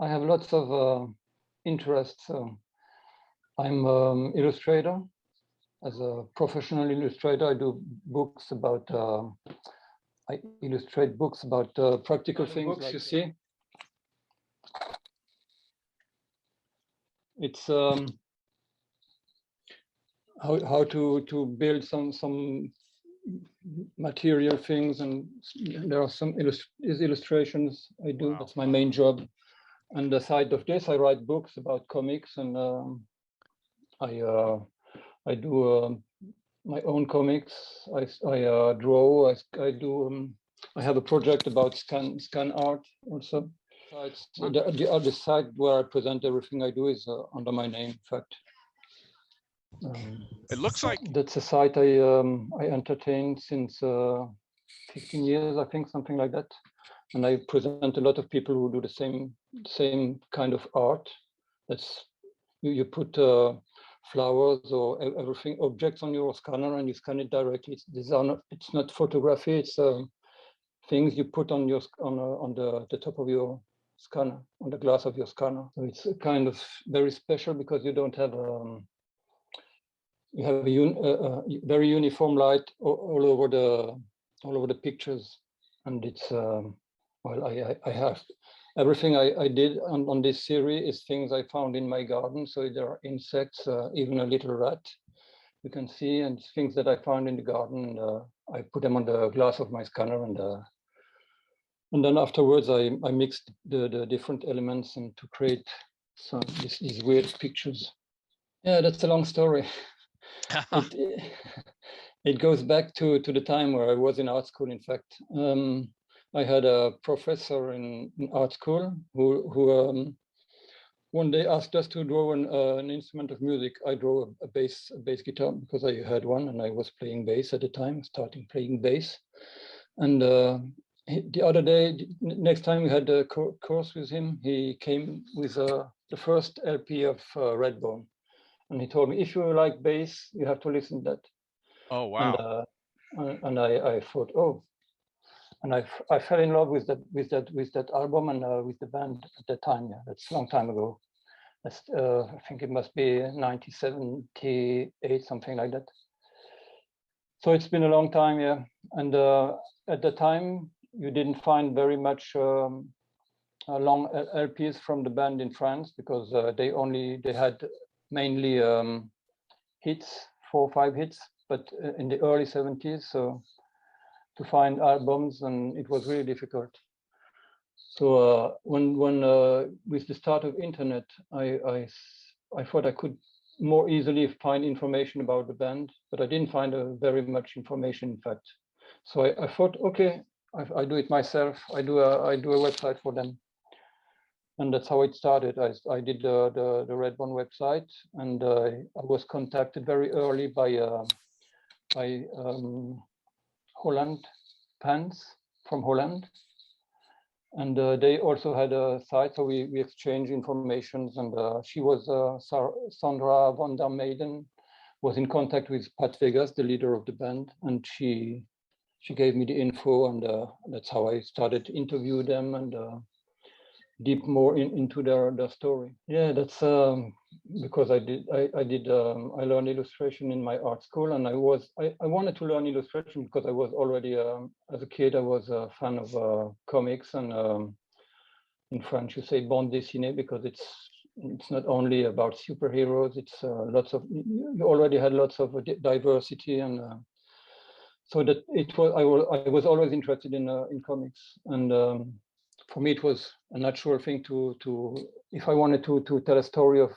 I have lots of interests. I'm illustrator. As a professional illustrator, I do books about. I illustrate books about practical things. Books, like, you see, it's how to build some material things, and there are some illustrations I do. Wow. That's my main job. And aside of this, I write books about comics, and I do my own comics. I draw. I do. I have a project about scan art also. The other side where I present everything I do is under my name. In fact, it looks like that's a site I entertain since 15 years, I think, something like that. And I present a lot of people who do the same kind of art. That's you put flowers or everything, objects on your scanner, and you scan it directly. It's not photography. It's things you put on your on the top of your scanner, on the glass of your scanner. So it's a kind of very special because you don't have you have a very uniform light all over the pictures, and it's well, I have everything I did on this series is things I found in my garden. So there are insects, even a little rat you can see, and things that I found in the garden, and I put them on the glass of my scanner, and then afterwards I mixed the different elements and to create these weird pictures. Yeah, that's a long story. It goes back to the time where I was in art school. In fact, I had a professor in art school who one day asked us to draw an instrument of music. I drew a bass guitar because I had one, and I was playing bass at the time, starting playing bass. And the other day, next time we had a course with him, he came with the first LP of Redbone. And he told me, if you like bass, you have to listen to that. Oh, wow. And I thought, oh, and I fell in love with that album and with the band at that time. Yeah, that's a long time ago. That's I think it must be 1978, something like that. So it's been a long time, yeah. And at the time, you didn't find very much long LPs from the band in France because they had mainly hits, 4 or 5 hits, but in the early 70s, so to find albums, and it was really difficult. So when with the start of internet, I thought I could more easily find information about the band, but I didn't find very much information, in fact. So I thought, okay, I do it myself. I do a website for them. And that's how it started. I did the Redbone website, and I was contacted very early by Holland Pants from Holland, and they also had a site, so we exchanged informations. And she was Sandra van der Meyden was in contact with Pat Vegas, the leader of the band, and she gave me the info, and that's how I started to interview them and deep more into their story. Yeah, that's because I learned illustration in my art school, and I wanted to learn illustration because I was already as a kid I was a fan of comics, and in French you say bande dessinée because it's not only about superheroes. It's lots of, you already had lots of diversity, and so that it was I was always interested in comics, and for me it was a natural thing to if I wanted to tell a story of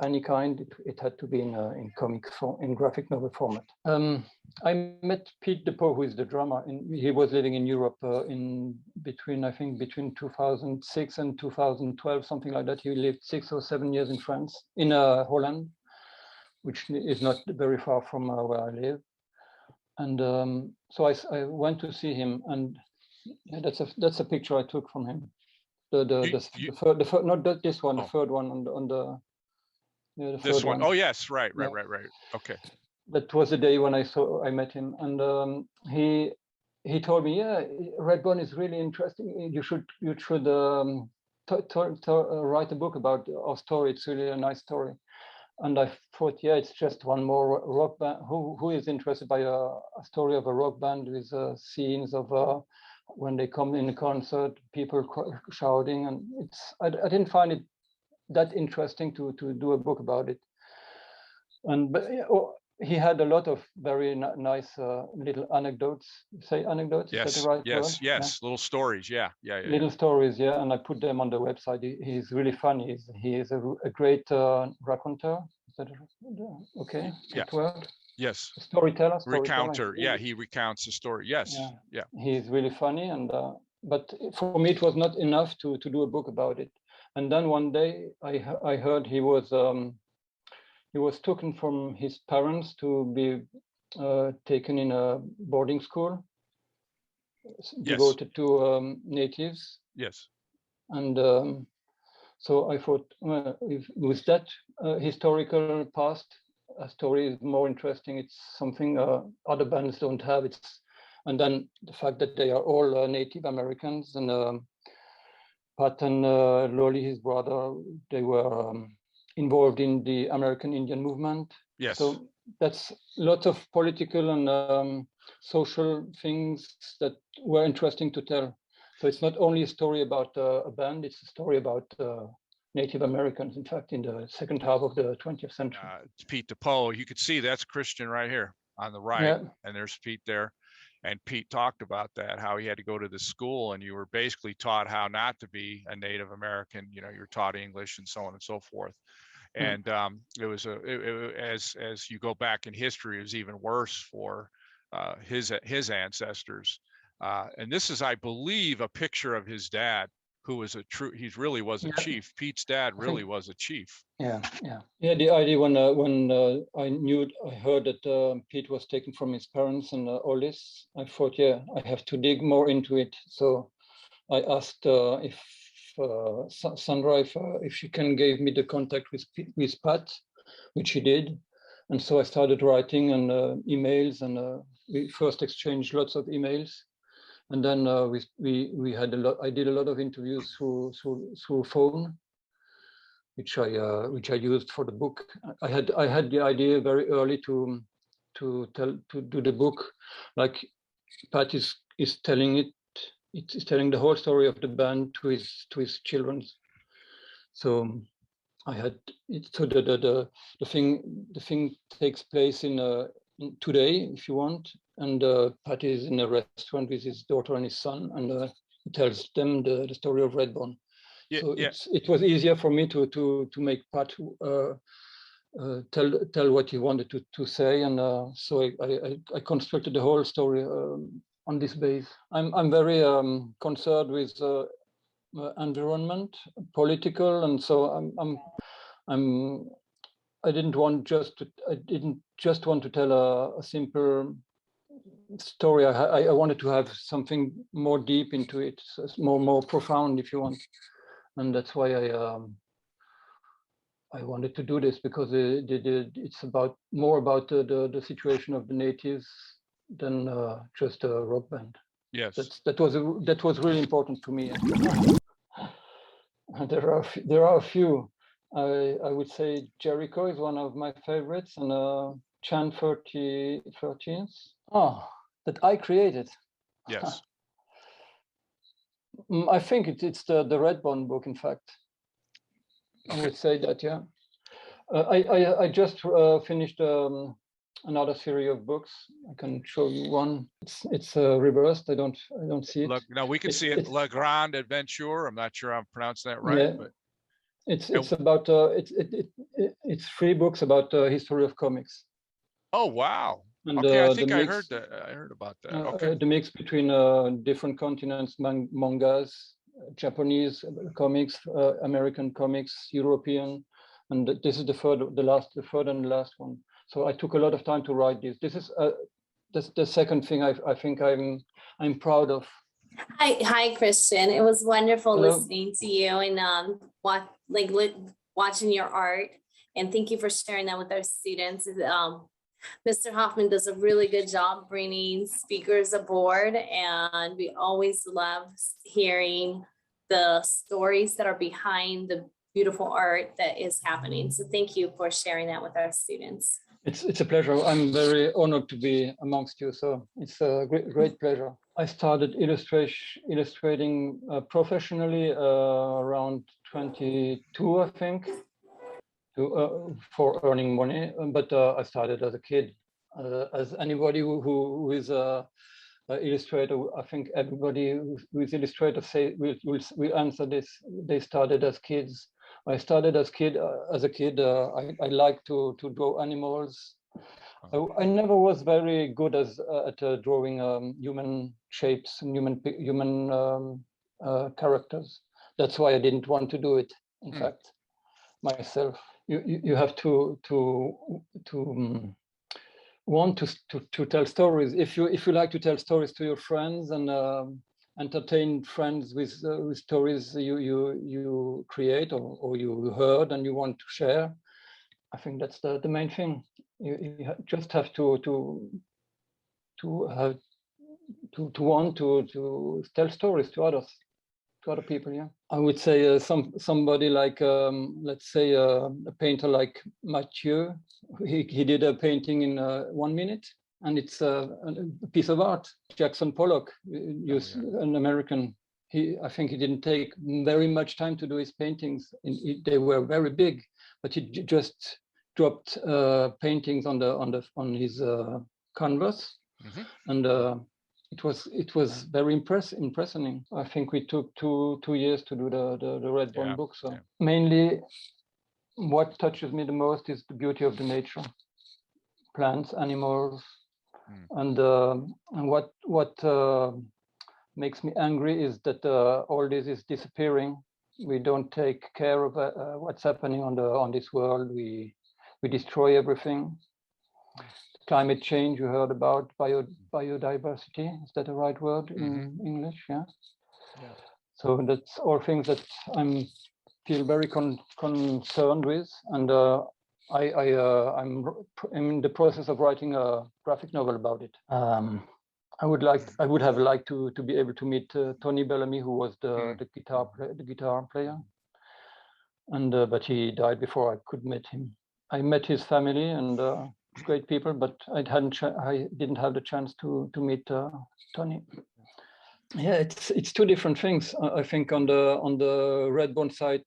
any kind, it had to be in comic form, in graphic novel format. I met Pete DePoe, who is the drummer, he was living in Europe I think between 2006 and 2012, something like that. He lived 6 or 7 years in France, in Holland, which is not very far from where I live. And so I went to see him, and yeah, that's a picture I took from him. The third, not this one, the third one on the yeah, the this third one. one. Oh yes, right. Yeah. Okay. That was the day when I met him, and he told me, yeah, Redbone is really interesting. You should write a book about our story. It's really a nice story. And I thought, yeah, it's just one more rock band. Who is interested by a story of a rock band with scenes of when they come in a concert, people shouting, and I didn't find it that interesting to do a book about it. But he had a lot of very nice little anecdotes. Say anecdotes? Yes. Is that the right yes. word? Yes. Yeah. Little stories. Yeah. Little stories. Yeah. And I put them on the website. He's really funny. He is a great raconteur. Is that okay? Yeah. Word? Yes. Storyteller. Recounter. Yeah. He recounts the story. Yes. Yeah. He's really funny. And but for me, it was not enough to do a book about it. And then one day I heard he was taken from his parents to be taken in a boarding school devoted to natives. Yes. And so I thought, with that historical past, a story is more interesting. It's something other bands don't have. And then the fact that they are all Native Americans, and Pat and Lolly, his brother, they were involved in the American Indian movement. Yes. So that's lots of political and social things that were interesting to tell. So it's not only a story about a band, it's a story about Native Americans, in fact, in the second half of the 20th century. It's Pete DePoe. You could see that's Christian right here on the right, and there's Pete there. And Pete talked about that, how he had to go to the school and you were basically taught how not to be a Native American. You know, you're taught English and so on and so forth. And it was as you go back in history, it was even worse for his ancestors. And this is, I believe, a picture of his dad, who was he really was a chief. Pete's dad really was a chief. Yeah. The idea when I heard that Pete was taken from his parents and all this, I thought, I have to dig more into it. So I asked if Sandra, if she can give me the contact with Pat, which she did. And so I started writing and emails, and we first exchanged lots of emails. And then we had a lot. I did a lot of interviews through phone, which I used for the book. I had the idea very early to do the book, like Pat is telling it. It's telling the whole story of the band to his children. So I had it. So the thing takes place in today, if you want, and Pat is in a restaurant with his daughter and his son, and he tells them the story of Redbone. So it was easier for me to make Pat tell what he wanted to say, and so I constructed the whole story on this base. I'm very concerned with environment, political, and so I didn't just want to tell a simple story. I wanted to have something more deep into it, more profound, if you want, and that's why I wanted to do this, because it's more about the situation of the natives than just a rock band. Yes, that was really important to me. There are a few. I would say Jericho is one of my favorites, and Chan 13th. That I created. Yes. I think it's the Redbone book, in fact. I would say that, yeah. I just finished another series of books. I can show you one. It's reversed. I don't see it. Look, no, we can see it. La Grande Adventure. I'm not sure I'm pronouncing that right, yeah. But it's about it's 3 books about the history of comics. Oh wow! And, okay, I think I heard that. I heard about that. Okay. The mix between different continents, mangas, Japanese comics, American comics, European, and this is the third and last one. So I took a lot of time to write this. This is the second thing I think I'm proud of. Hi, Christian. It was wonderful listening to you and watching your art. And thank you for sharing that with our students. Mr. Hoffman does a really good job bringing speakers aboard, and we always love hearing the stories that are behind the beautiful art that is happening. So thank you for sharing that with our students. It's a pleasure. I'm very honored to be amongst you. So it's a great pleasure. I started illustrating professionally around 22, I think, for earning money. But I started as a kid. As anybody who is a illustrator, I think everybody who is illustrator will answer this. They started as kids. I started as a kid. I like to draw animals. I never was very good at drawing human shapes and human characters. That's why I didn't want to do it. In fact, myself, you have to want to tell stories. If you like to tell stories to your friends and entertain friends with stories you create or you heard and you want to share, I think that's the main thing. You just have to want to tell stories to other people. Yeah, I would say somebody like let's say a painter like Mathieu. He did a painting in 1 minute, and it's a piece of art. Jackson Pollock, an American. I think he didn't take very much time to do his paintings. They were very big, but he just dropped paintings on his canvas, and it was very impressive. I think we took two years to do the Redbone book. So mainly, what touches me the most is the beauty of the nature, plants, animals, and what makes me angry is that all this is disappearing. We don't take care of what's happening on this world. We destroy everything. Climate change, you heard about biodiversity. Is that the right word in English? Yeah. So that's all things that I feel very concerned with, and I'm in the process of writing a graphic novel about it. I would have liked to be able to meet Tony Bellamy, who was the guitar player, and but he died before I could meet him. I met his family and great people, but I didn't have the chance to meet Tony. Yeah, it's two different things. I think on the Redbone site,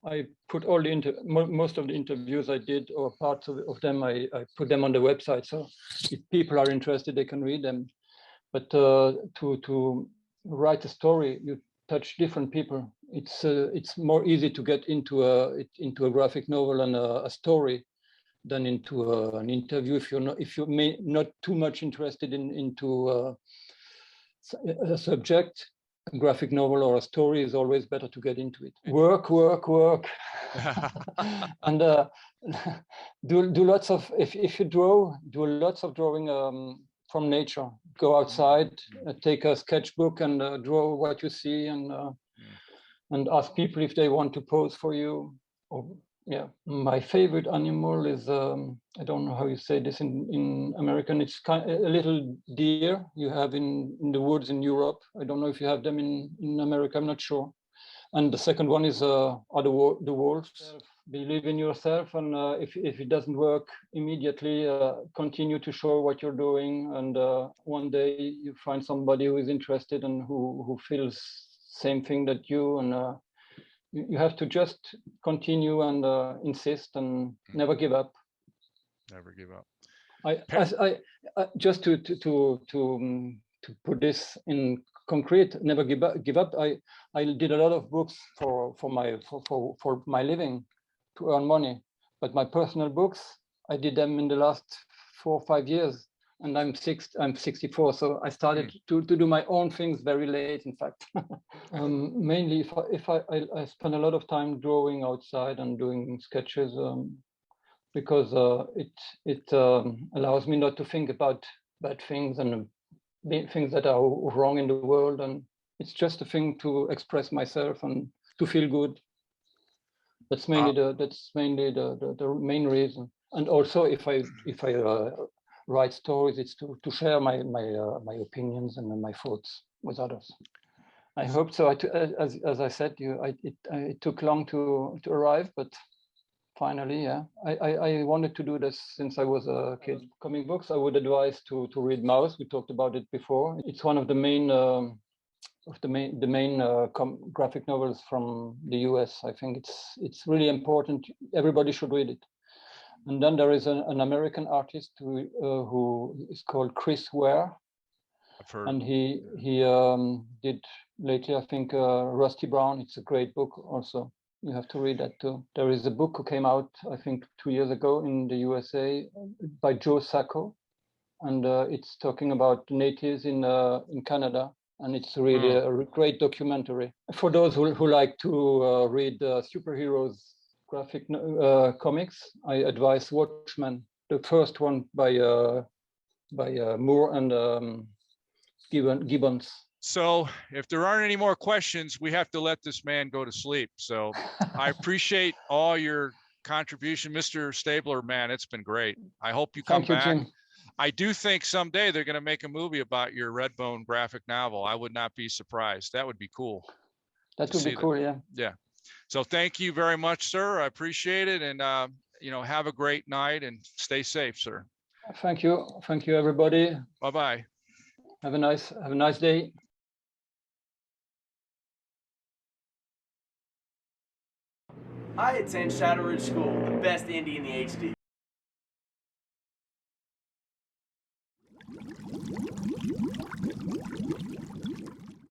I put all most of the interviews I did, or parts of them, I put them on the website. So if people are interested, they can read them. But to write a story, you touch different people. It's more easy to get into a graphic novel and a story than into an interview. If you're not too much interested into a subject, a graphic novel or a story is always better to get into it. Work, and do lots of. If you draw, do lots of drawing from nature. Go outside, take a sketchbook and draw what you see, and ask people if they want to pose for you. Yeah, my favorite animal is I don't know how you say this in American. It's a little deer you have in the woods in Europe. I don't know if you have them in America. I'm not sure. And the second one is the wolves. Believe in yourself, and if it doesn't work immediately, continue to show what you're doing, and one day you find somebody who is interested and who feels same thing that you, and you have to just continue and insist and never give up. Never give up. I just to put this in concrete, never give up. I did a lot of books for my living to earn money, but my personal books, I did them in the last 4 or 5 years, and I'm 64, so I started to do my own things very late, in fact. Mainly if I spend a lot of time drawing outside and doing sketches, because it allows me not to think about bad things and things that are wrong in the world, and it's just a thing to express myself and to feel good. That's mainly the main reason. And also, if I write stories, it's to share my opinions and my thoughts with others. I hope so. As I said, it took long to arrive, but finally, yeah. I wanted to do this since I was a kid. Comic books, I would advise to read Mouse. We talked about it before. It's one of the main graphic novels from the US. I think it's really important. Everybody should read it. And then there is an American artist who is called Chris Ware. I've heard. And he did lately, I think, Rusty Brown. It's a great book also. You have to read that too. There is a book who came out, I think, 2 years ago in the USA by Joe Sacco. And it's talking about natives in Canada. And it's really a great documentary. For those who like to read superheroes graphic comics, I advise Watchmen, the first one by Moore and Gibbons. So if there aren't any more questions, we have to let this man go to sleep. So I appreciate all your contribution, Mr. Staebler, man. It's been great. I hope you come back. Jim. I do think someday they're going to make a movie about your Redbone graphic novel. I would not be surprised. That would be cool. That would be cool, yeah. Yeah. So thank you very much, sir. I appreciate it. And, have a great night and stay safe, sir. Thank you. Thank you, everybody. Bye-bye. Have a nice day. Hi, it's Shadow Ridge School, the best indie in the HD.